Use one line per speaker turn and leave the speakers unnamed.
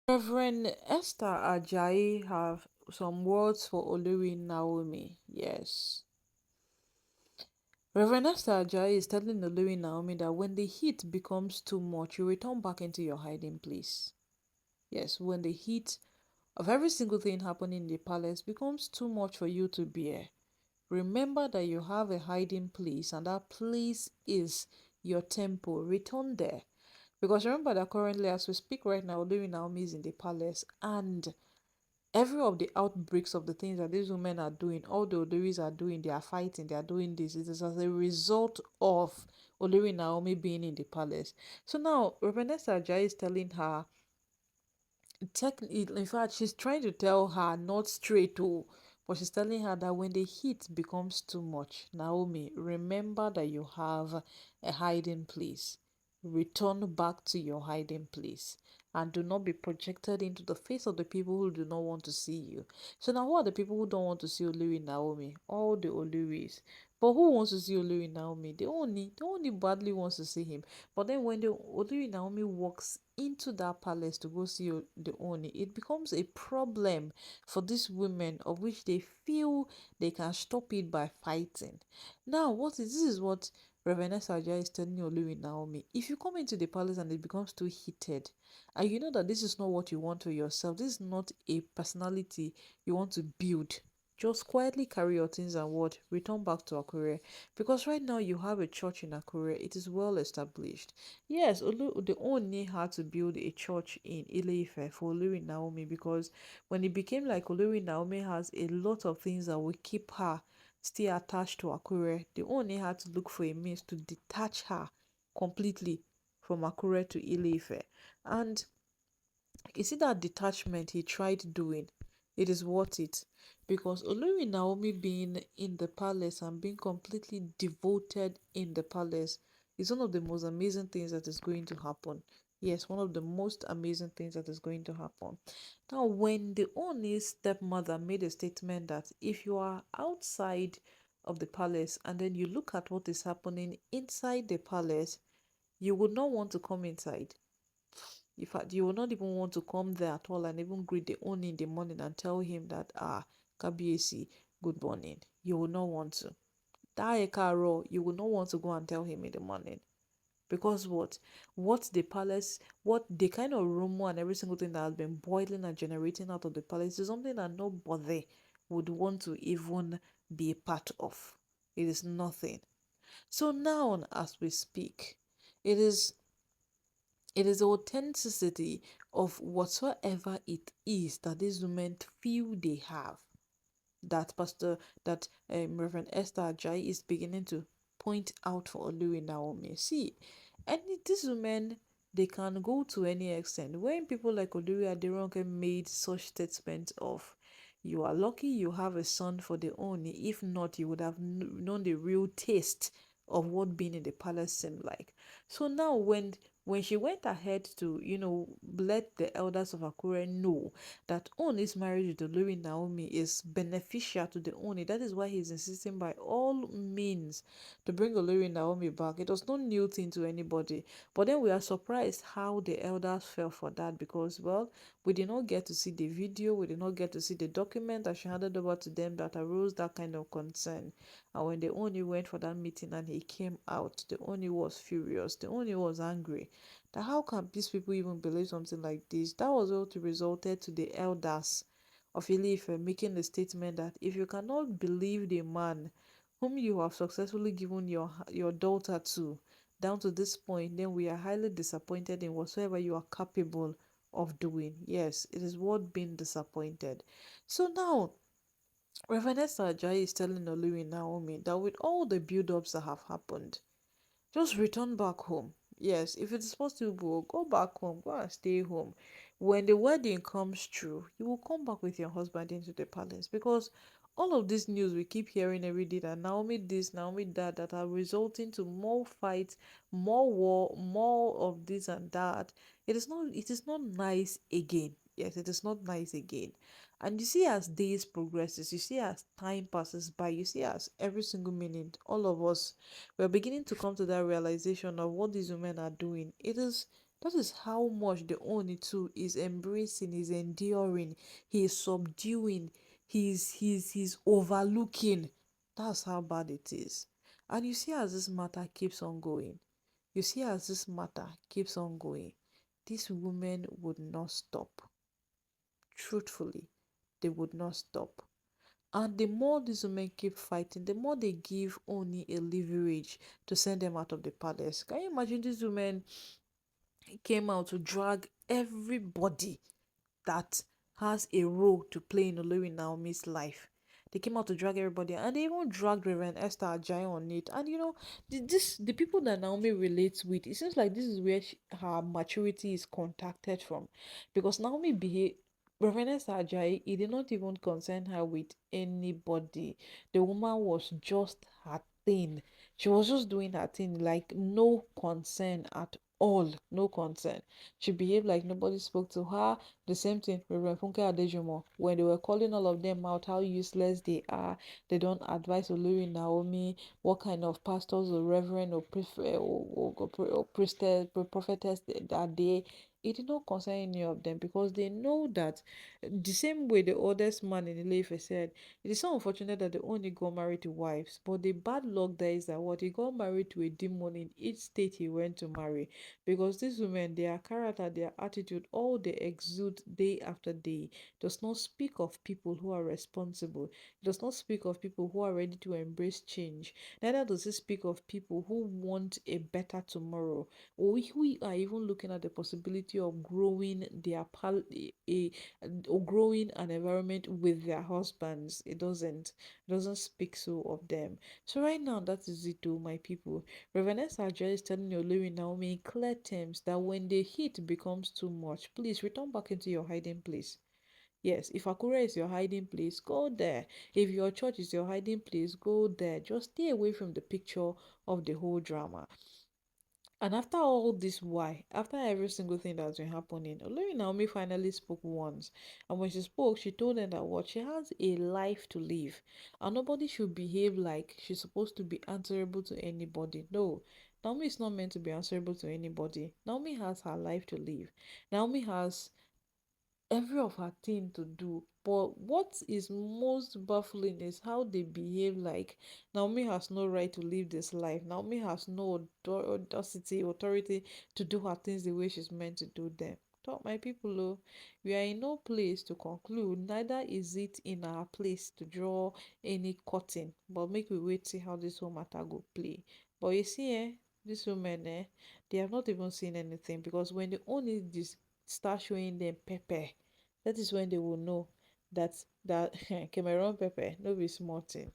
Reverend Esther Ajayi have some words for Olori Naomi. Yes. Reverend Esther Ajayi is telling Olori Naomi that when the heat becomes too much, you return back into your hiding place. Yes, when the heat of every single thing happening in the palace becomes too much for you to bear, remember that you have a hiding place, and that place is your temple. Return there. Because remember that currently, as we speak right now, Olori Naomi is in the palace, and every of the outbreaks of the things that these women are doing, all the Oloris are doing, they are fighting, they are doing this. It is as a result of Olori Naomi being in the palace. So now, Reverend Ajayi is telling her, in fact, she's trying to tell her not straight, oh, but she's telling her that when the heat becomes too much, Naomi, remember that you have a hiding place. Return back to your hiding place and do not be projected into the face of the people who do not want to see you. So now, who are the people who don't want to see Olori Naomi? All the Oloris. But who wants to see Olori Naomi? The only badly wants to see him. But then when the Olori Naomi walks into that palace to go see the Ooni, it becomes a problem for these women, of which they feel they can stop it by fighting. Now, this is what Reverend Saja is telling Olori Naomi. If you come into the palace and it becomes too heated, and you know that this is not what you want for yourself, this is not a personality you want to build, just quietly carry your things and what? Return back to Akure. Because right now you have a church in Akure, it is well established. Yes, the Oni had to build a church in Ile-Ife for Olori Naomi, because when it became like Olori Naomi has a lot of things that will keep her still attached to Akure, the Oni had to look for a means to detach her completely from Akure to Ile-Ife. And you see that detachment he tried doing, it is worth it, because Olori Naomi being in the palace and being completely devoted in the palace is one of the most amazing things that is going to happen. Yes, one of the most amazing things that is going to happen. Now, when the Oni stepmother made a statement that if you are outside of the palace and then you look at what is happening inside the palace, you would not want to come inside. In fact, you will not even want to come there at all and even greet the owner in the morning and tell him that, Kabiesi, good morning. You will not want to. That Ekaro, you will not want to go and tell him in the morning. Because what the palace, what the kind of rumor and every single thing that has been boiling and generating out of the palace is something that nobody would want to even be a part of. It is nothing. So now, as we speak, it is it is the authenticity of whatsoever it is that these women feel they have, that Reverend Esther Ajayi is beginning to point out for Olori Naomi. See, these women, they can go to any extent. When people like Ronke made such statements of, you are lucky you have a son for the Ooni, if not, you would have known the real taste of what being in the palace seemed like. So now, when she went ahead to, let the elders of Akure know that Ooni's marriage with Olori Naomi is beneficial to the Ooni. That is why he's insisting by all means to bring Olori Naomi back. It was no new thing to anybody. But then we are surprised how the elders fell for that, because, well, we did not get to see the video, we did not get to see the document that she handed over to them that arose that kind of concern. And when the Ooni went for that meeting and he came out, the Ooni was furious. The Ooni was angry. That how can these people even believe something like this? That was what resulted to the elders of Ile-Ife making the statement that if you cannot believe the man whom you have successfully given your daughter to down to this point, then we are highly disappointed in whatsoever you are capable of doing. Yes, it is worth being disappointed. So now, Reverend Esther Ajayi is telling Olori Naomi that with all the build-ups that have happened, just return back home. Yes, if it's possible, go back home, go and stay home. When the wedding comes true, you will come back with your husband into the palace, because all of this news we keep hearing every day, that Naomi this, Naomi that are resulting to more fights, more war, more of this and that. It is not nice again. Yes, it is not nice again. And you see, as days progresses, you see as time passes by, you see as every single minute, all of us, we're beginning to come to that realization of what these women are doing. It is That is how much the Oni too is embracing, is enduring, he is subduing, he's overlooking. That's how bad it is. And you see, as this matter keeps on going, you see, as this matter keeps on going, these women would not stop. Truthfully, they would not stop. And the more these women keep fighting, the more they give Oni a leverage to send them out of the palace. Can you imagine these women came out to drag everybody that has a role to play in Olori Naomi's life? They came out to drag everybody, and they even dragged Reverend Esther Ajayi on it. And the people that Naomi relates with, it seems like this is where her maturity is contacted from, because Naomi behaved. Reverend Esther Ajayi, it did not even concern her with anybody. The woman was just her thing. She was just doing her thing, like no concern at all, no concern. She behaved like nobody spoke to her. The same thing with Reverend Funke Adejumo, when they were calling all of them out how useless they are. They don't advise Olori Naomi what kind of pastors or reverend or or priestess, prophetess are they. It did not concern any of them, because they know that the same way the oldest man in Ileife said, it is so unfortunate that they only got married to wives, but the bad luck there is that what he got married to a demon in each state he went to marry, because these women, their character, their attitude, all they exude day after day does not speak of people who are responsible. It does not speak of people who are ready to embrace change. Neither does it speak of people who want a better tomorrow, or who are even looking at the possibility of growing or growing an environment with their husbands. It doesn't speak so of them. So right now, that is it, though, my people. Reverend Ajayi is telling Olori Naomi in clear terms that when the heat becomes too much, please return back into your hiding place. Yes, if Akure is your hiding place, go there. If your church is your hiding place, go there. Just stay away from the picture of the whole drama. And after all this, why? After every single thing that's been happening, Olori Naomi finally spoke once. And when she spoke, she told them that what she has a life to live. And nobody should behave like she's supposed to be answerable to anybody. No. Naomi is not meant to be answerable to anybody. Naomi has her life to live. Naomi has every of her thing to do. But what is most baffling is how they behave like Naomi has no right to live this life. Naomi has no audacity, authority to do her things the way she's meant to do them. Talk, my people, oh, we are in no place to conclude, neither is it in our place to draw any curtain. But make we wait see how this whole matter go play. But you see, these women, they have not even seen anything, because when they only this start showing them pepper, that is when they will know that Cameroon pepper no be small thing.